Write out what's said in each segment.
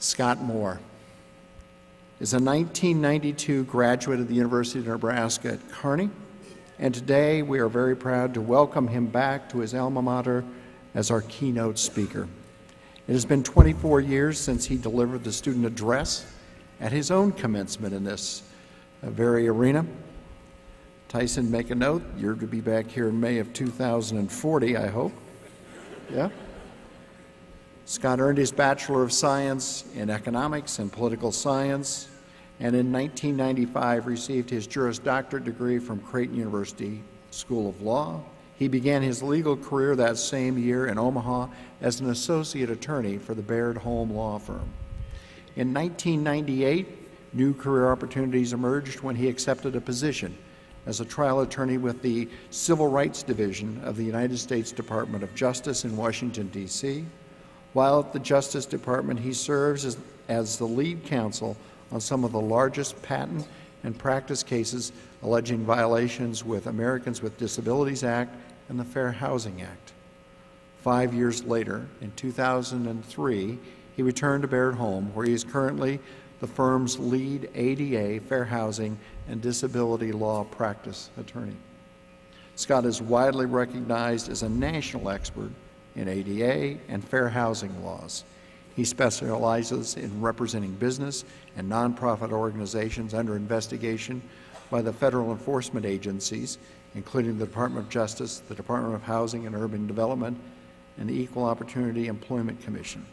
Scott Moore is a 1992 graduate of the University of Nebraska at Kearney, and today we are very proud to welcome him back to his alma mater as our keynote speaker. It has been 24 years since he delivered the student address at his own commencement in this very arena. Tyson, make a note, you're to be back here in May of 2040, I hope. Yeah? Scott earned his Bachelor of Science in Economics and Political Science, and in 1995 received his Juris Doctorate degree from Creighton University School of Law. He began his legal career that same year in Omaha as an associate attorney for the Baird Holm Law Firm. In 1998, new career opportunities emerged when he accepted a position as a trial attorney with the Civil Rights Division of the United States Department of Justice in Washington, D.C. While at the Justice Department, he serves as the lead counsel on some of the largest patent and practice cases alleging violations with Americans with Disabilities Act and the Fair Housing Act. 5 years later, in 2003, he returned to Baird Holm, where he is currently the firm's lead ADA, fair housing, and disability law practice attorney. Scott is widely recognized as a national expert in ADA and fair housing laws. He specializes in representing business and nonprofit organizations under investigation by the federal enforcement agencies, including the Department of Justice, the Department of Housing and Urban Development, and the Equal Opportunity Employment Commission.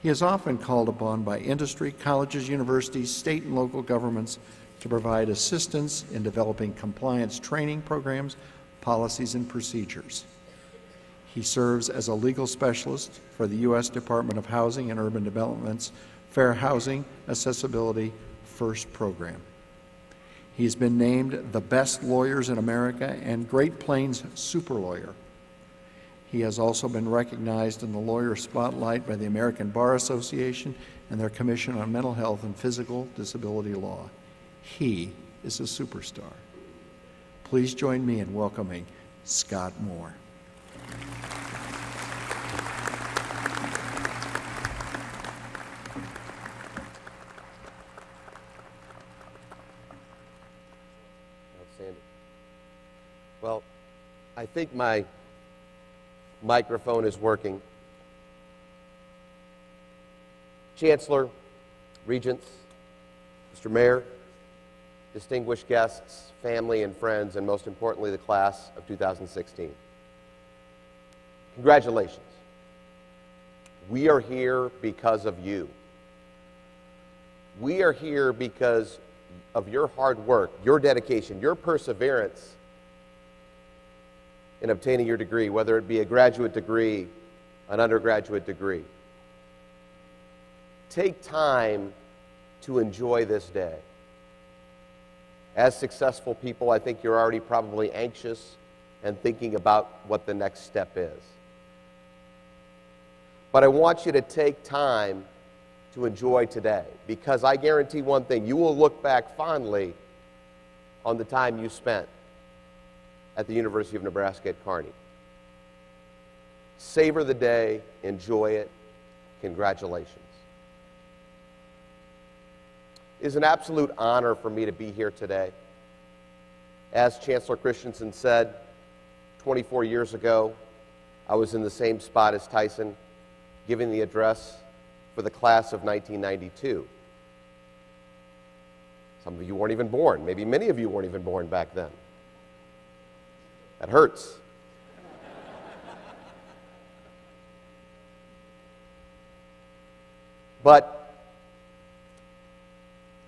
He is often called upon by industry, colleges, universities, state and local governments to provide assistance in developing compliance training programs, policies, and procedures. He serves as a legal specialist for the U.S. Department of Housing and Urban Development's Fair Housing Accessibility First program. He's been named the best lawyers in America and Great Plains super lawyer. He has also been recognized in the lawyer spotlight by the American Bar Association and their Commission on Mental Health and Physical Disability Law. He is a superstar. Please join me in welcoming Scott Moore. Outstanding. Well, I think my microphone is working. Chancellor, Regents, Mr. Mayor, distinguished guests, family and friends, and most importantly, the class of 2016. Congratulations. We are here because of you. We are here because of your hard work, your dedication, your perseverance in obtaining your degree, whether it be a graduate degree, an undergraduate degree. Take time to enjoy this day. As successful people, I think you're already probably anxious and thinking about what the next step is. But I want you to take time to enjoy today, because I guarantee one thing, you will look back fondly on the time you spent at the University of Nebraska at Kearney. Savor the day, enjoy it, congratulations. It is an absolute honor for me to be here today. As Chancellor Christensen said, 24 years ago, I was in the same spot as Tyson, giving the address for the class of 1992. Some of you weren't even born. Maybe many of you weren't even born back then. That hurts. But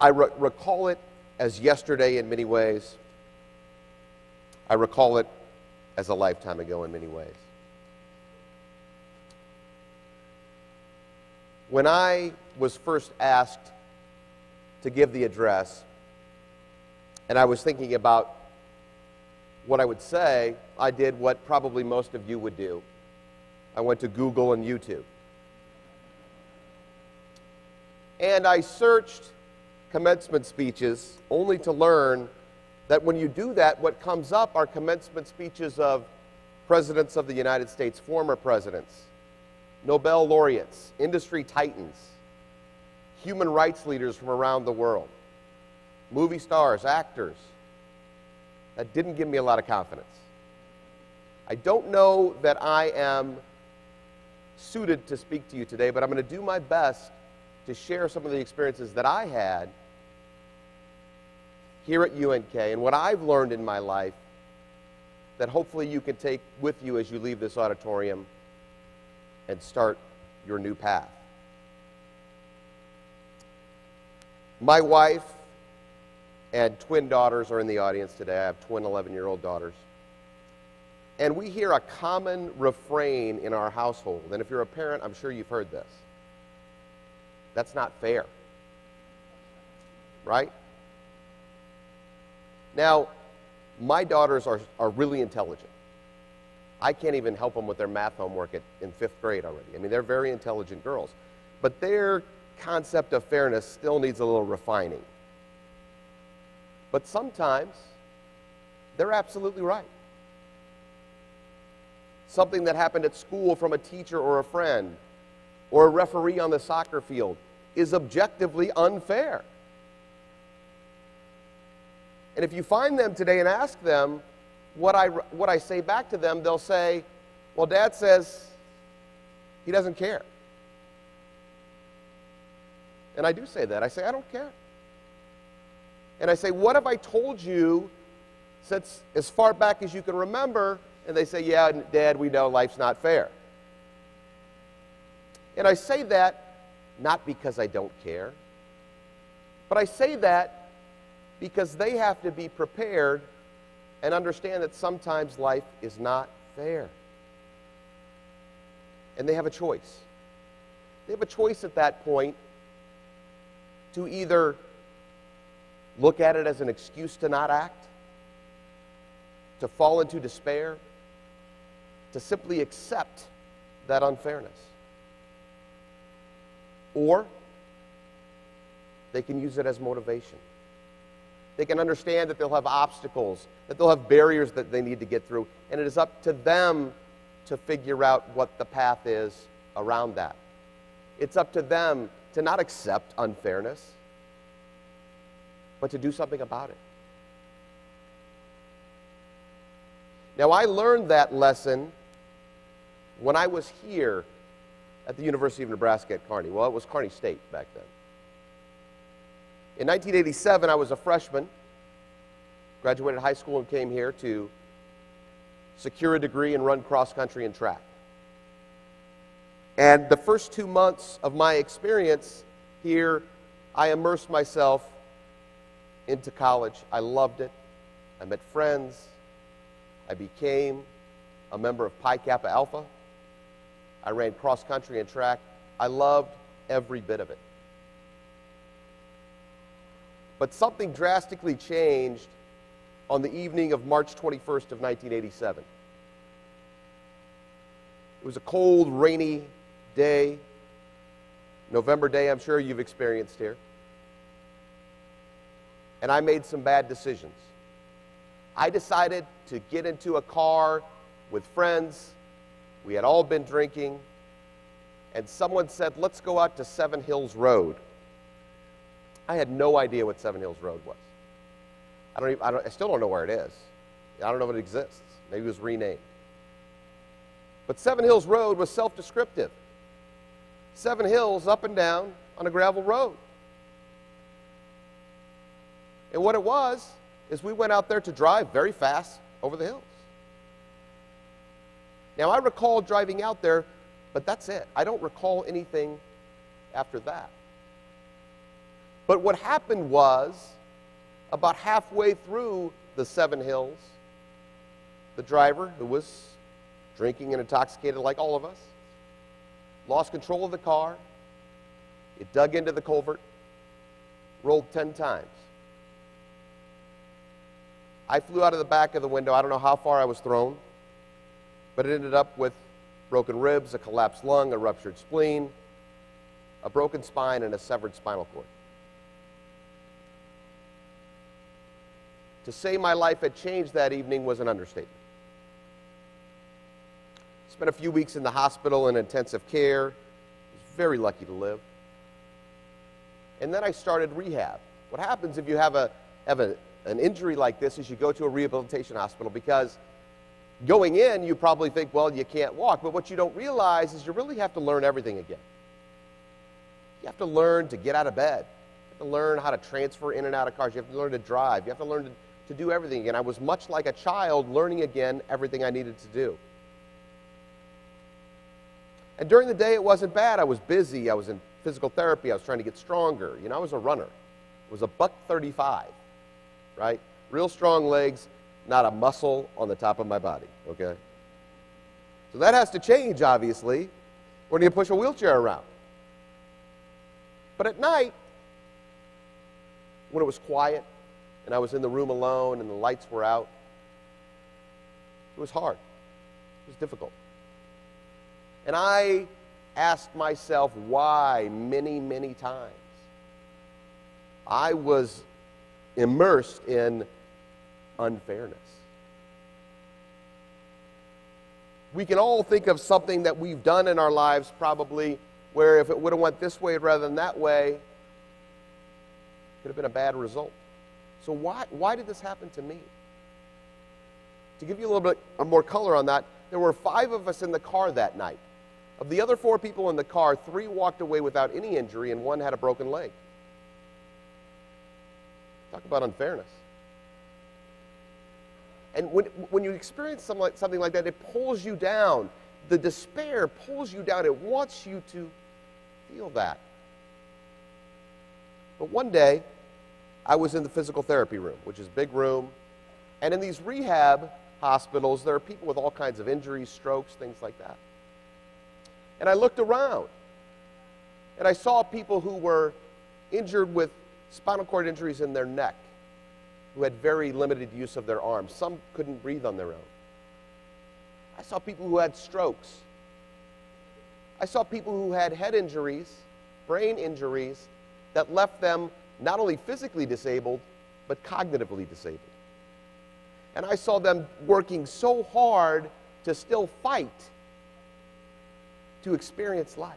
I recall it as yesterday in many ways. I recall it as a lifetime ago in many ways. When I was first asked to give the address, and I was thinking about what I would say, I did what probably most of you would do. I went to Google and YouTube. And I searched commencement speeches only to learn that when you do that, what comes up are commencement speeches of presidents of the United States, former presidents, Nobel laureates, industry titans, human rights leaders from around the world, movie stars, actors. That didn't give me a lot of confidence. I don't know that I am suited to speak to you today, but I'm going to do my best to share some of the experiences that I had here at UNK and what I've learned in my life that hopefully you can take with you as you leave this auditorium and start your new path. My wife and twin daughters are in the audience today. I have twin 11-year-old daughters. And we hear a common refrain in our household. And if you're a parent, I'm sure you've heard this. That's not fair. Right? Now, my daughters are really intelligent. I can't even help them with their math homework in 5th grade already. I mean, they're very intelligent girls. But their concept of fairness still needs a little refining. But sometimes they're absolutely right. Something that happened at school from a teacher or a friend or a referee on the soccer field is objectively unfair. And if you find them today and ask them what I say back to them, they'll say, well, Dad says he doesn't care. And I do say that. I say, I don't care. And I say, what have I told you since as far back as you can remember? And they say, yeah, Dad, we know life's not fair. And I say that not because I don't care, but I say that because they have to be prepared and understand that sometimes life is not fair. And they have a choice. They have a choice at that point to either look at it as an excuse to not act, to fall into despair, to simply accept that unfairness. Or they can use it as motivation. They can understand that they'll have obstacles, that they'll have barriers that they need to get through, and it is up to them to figure out what the path is around that. It's up to them to not accept unfairness, but to do something about it. Now, I learned that lesson when I was here at the University of Nebraska at Kearney. Well, it was Kearney State back then. In 1987, I was a freshman, graduated high school and came here to secure a degree and run cross country and track. And the first 2 months of my experience here, I immersed myself into college. I loved it. I met friends. I became a member of Pi Kappa Alpha. I ran cross country and track. I loved every bit of it. But something drastically changed on the evening of March 21st of 1987. It was a cold, rainy day, November day I'm sure you've experienced here. And I made some bad decisions. I decided to get into a car with friends. We had all been drinking. And someone said, let's go out to Seven Hills Road. I had no idea what Seven Hills Road was. I still don't know where it is. I don't know if it exists. Maybe it was renamed. But Seven Hills Road was self-descriptive. 7 hills up and down on a gravel road. And what it was is we went out there to drive very fast over the hills. Now, I recall driving out there, but that's it. I don't recall anything after that. But what happened was, about halfway through the 7 hills, the driver, who was drinking and intoxicated like all of us, lost control of the car. It dug into the culvert, rolled 10 times. I flew out of the back of the window. I don't know how far I was thrown, but it ended up with broken ribs, a collapsed lung, a ruptured spleen, a broken spine, and a severed spinal cord. To say my life had changed that evening was an understatement. Spent a few weeks in the hospital in intensive care. Was very lucky to live. And then I started rehab. What happens if you have an injury like this is you go to a rehabilitation hospital, because going in, you probably think, well, you can't walk. But what you don't realize is you really have to learn everything again. You have to learn to get out of bed. You have to learn how to transfer in and out of cars. You have to learn to drive. You have to learn to do everything again. I was much like a child learning again everything I needed to do. And during the day, it wasn't bad. I was busy. I was in physical therapy. I was trying to get stronger. I was a runner. I was a $135, right? Real strong legs, not a muscle on the top of my body, okay? So that has to change, obviously, when you push a wheelchair around. But at night, when it was quiet and I was in the room alone and the lights were out, it was hard. It was difficult. And I asked myself why many, many times. I was immersed in unfairness. We can all think of something that we've done in our lives probably where if it would have went this way rather than that way, it could have been a bad result. So why did this happen to me? To give you a little bit more color on that, there were 5 of us in the car that night. Of the other 4 people in the car, 3 walked away without any injury and 1 had a broken leg. Talk about unfairness. And when you experience something like that, it pulls you down. The despair pulls you down. It wants you to feel that. But one day, I was in the physical therapy room, which is a big room. And in these rehab hospitals, there are people with all kinds of injuries, strokes, things like that. And I looked around, and I saw people who were injured with spinal cord injuries in their neck, who had very limited use of their arms. Some couldn't breathe on their own. I saw people who had strokes. I saw people who had head injuries, brain injuries, that left them not only physically disabled, but cognitively disabled. And I saw them working so hard to still fight to experience life.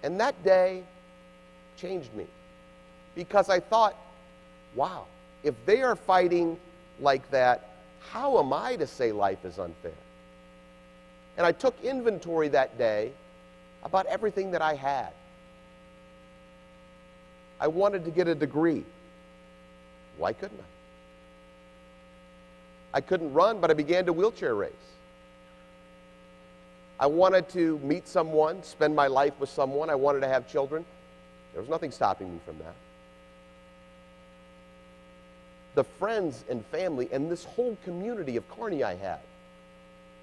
And that day changed me, because I thought, wow, if they are fighting like that, how am I to say life is unfair? And I took inventory that day about everything that I had. I wanted to get a degree. Why couldn't I? I couldn't run, but I began to wheelchair race. I wanted to meet someone, spend my life with someone. I wanted to have children. There was nothing stopping me from that. The friends and family and this whole community of Kearney I had,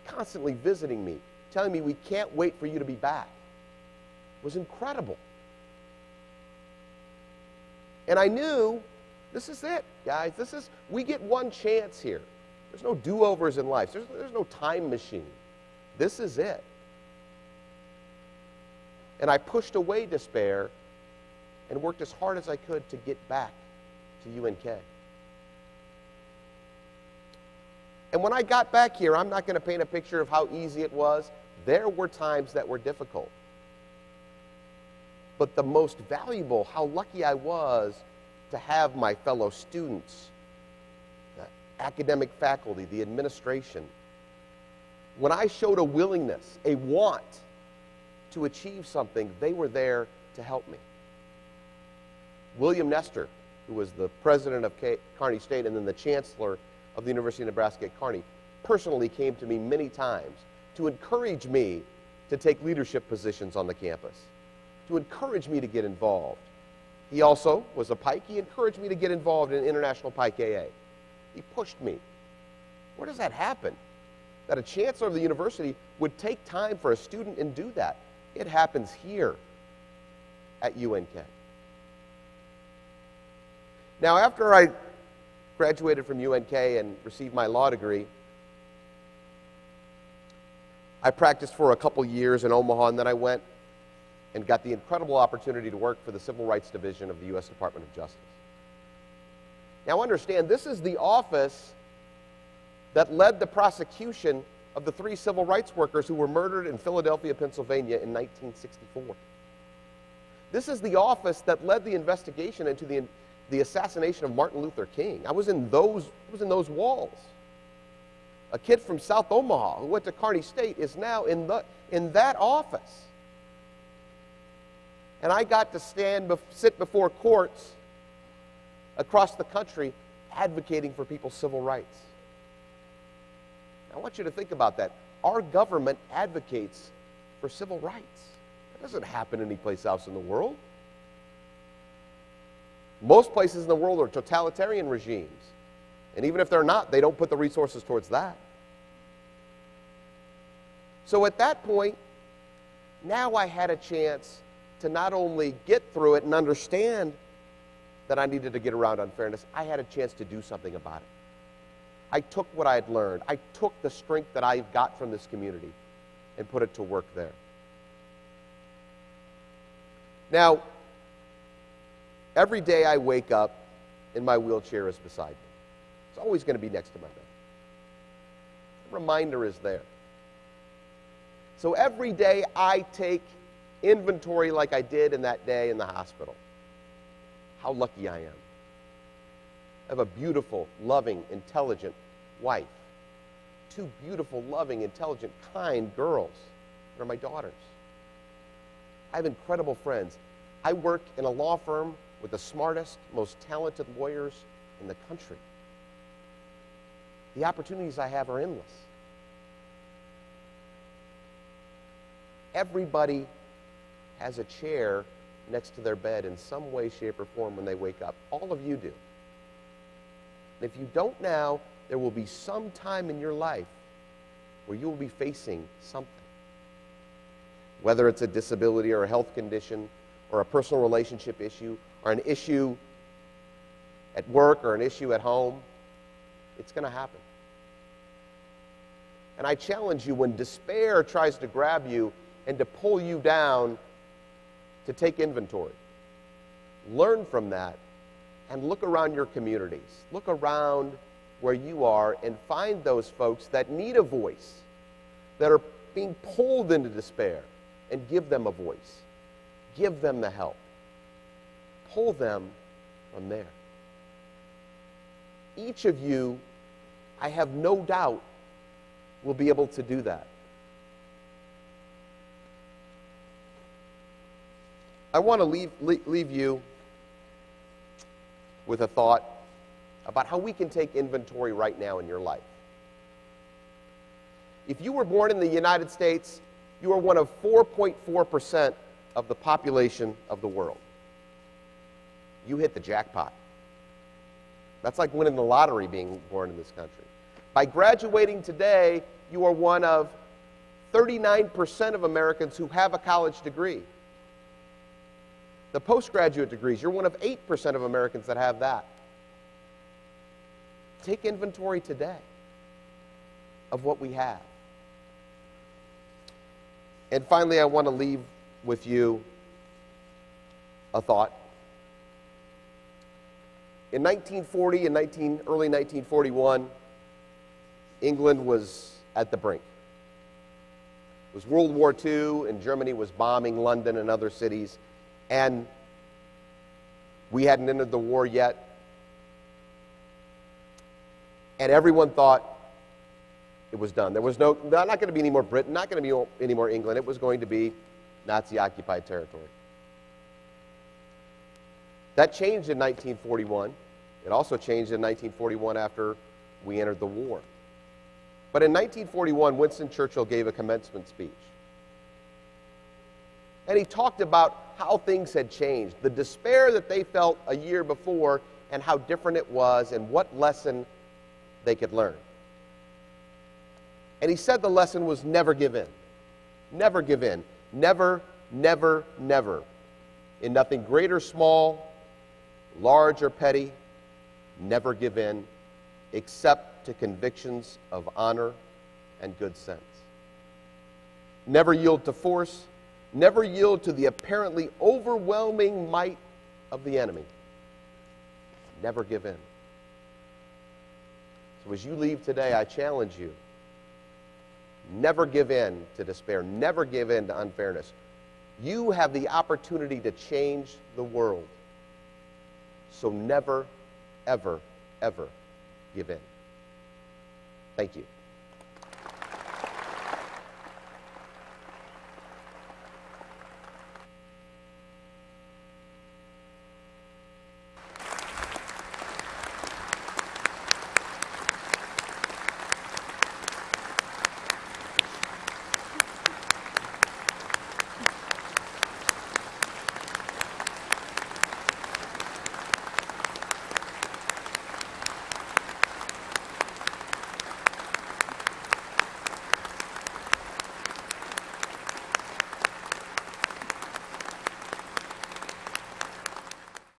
constantly visiting me, telling me, we can't wait for you to be back, was incredible. And I knew, this is it, guys. We get one chance here. There's no do-overs in life. There's no time machine. This is it. And I pushed away despair and worked as hard as I could to get back to UNK. And when I got back here, I'm not going to paint a picture of how easy it was. There were times that were difficult. But the most valuable, how lucky I was to have my fellow students, the academic faculty, the administration. When I showed a willingness, a want to achieve something, they were there to help me. William Nestor, who was the president of Kearney State and then the chancellor of the University of Nebraska at Kearney, personally came to me many times to encourage me to take leadership positions on the campus, to encourage me to get involved. He also was a Pike. He encouraged me to get involved in International Pike AA. He pushed me. Where does that happen? That a chancellor of the university would take time for a student and do that. It happens here at UNK. Now, after I graduated from UNK and received my law degree, I practiced for a couple years in Omaha, and then I went and got the incredible opportunity to work for the Civil Rights Division of the U.S. Department of Justice. Now understand, this is the office that led the prosecution of the 3 civil rights workers who were murdered in Philadelphia, Pennsylvania in 1964. This is the office that led the investigation into the assassination of Martin Luther King. I was in those walls. A kid from South Omaha who went to Kearney State is now in that office. And I got to sit before courts across the country advocating for people's civil rights. I want you to think about that. Our government advocates for civil rights. That doesn't happen anyplace else in the world. Most places in the world are totalitarian regimes. And even if they're not, they don't put the resources towards that. So at that point, now I had a chance to not only get through it and understand that I needed to get around unfairness, I had a chance to do something about it. I took what I had learned. I took the strength that I got from this community and put it to work there. Now, every day I wake up and my wheelchair is beside me. It's always going to be next to my bed. The reminder is there. So every day I take inventory like I did in that day in the hospital. How lucky I am. I have a beautiful, loving, intelligent wife. 2 beautiful, loving, intelligent, kind girls that are my daughters. I have incredible friends. I work in a law firm with the smartest, most talented lawyers in the country. The opportunities I have are endless. Everybody has a chair next to their bed in some way, shape, or form when they wake up. All of you do. And if you don't now, there will be some time in your life where you will be facing something. Whether it's a disability or a health condition or a personal relationship issue or an issue at work or an issue at home, it's going to happen. And I challenge you, when despair tries to grab you and to pull you down, to take inventory. Learn from that and look around your communities. Look around where you are and find those folks that need a voice, that are being pulled into despair, and give them a voice. Give them the help. Pull them from there. Each of you, I have no doubt, will be able to do that. I want to leave you with a thought about how we can take inventory right now in your life. If you were born in the United States, you are one of 4.4% of the population of the world. You hit the jackpot. That's like winning the lottery being born in this country. By graduating today, you are one of 39% of Americans who have a college degree. The postgraduate degrees, you're one of 8% of Americans that have that. Take inventory today of what we have. And finally, I want to leave with you a thought. In 1940 and early 1941, England was at the brink. It was World War II, and Germany was bombing London and other cities. And we hadn't entered the war yet. And everyone thought it was done. There was not going to be any more Britain, not going to be any more England. It was going to be Nazi-occupied territory. That changed in 1941. It also changed in 1941 after we entered the war. But in 1941, Winston Churchill gave a commencement speech. And he talked about how things had changed, the despair that they felt a year before, and how different it was, and what lesson they could learn. And he said the lesson was never give in. Never give in. Never, never, never. In nothing great or small, large or petty, never give in, except to convictions of honor and good sense. Never yield to force. Never yield to the apparently overwhelming might of the enemy. Never give in. So as you leave today, I challenge you, never give in to despair. Never give in to unfairness. You have the opportunity to change the world. So never, ever, ever give in. Thank you.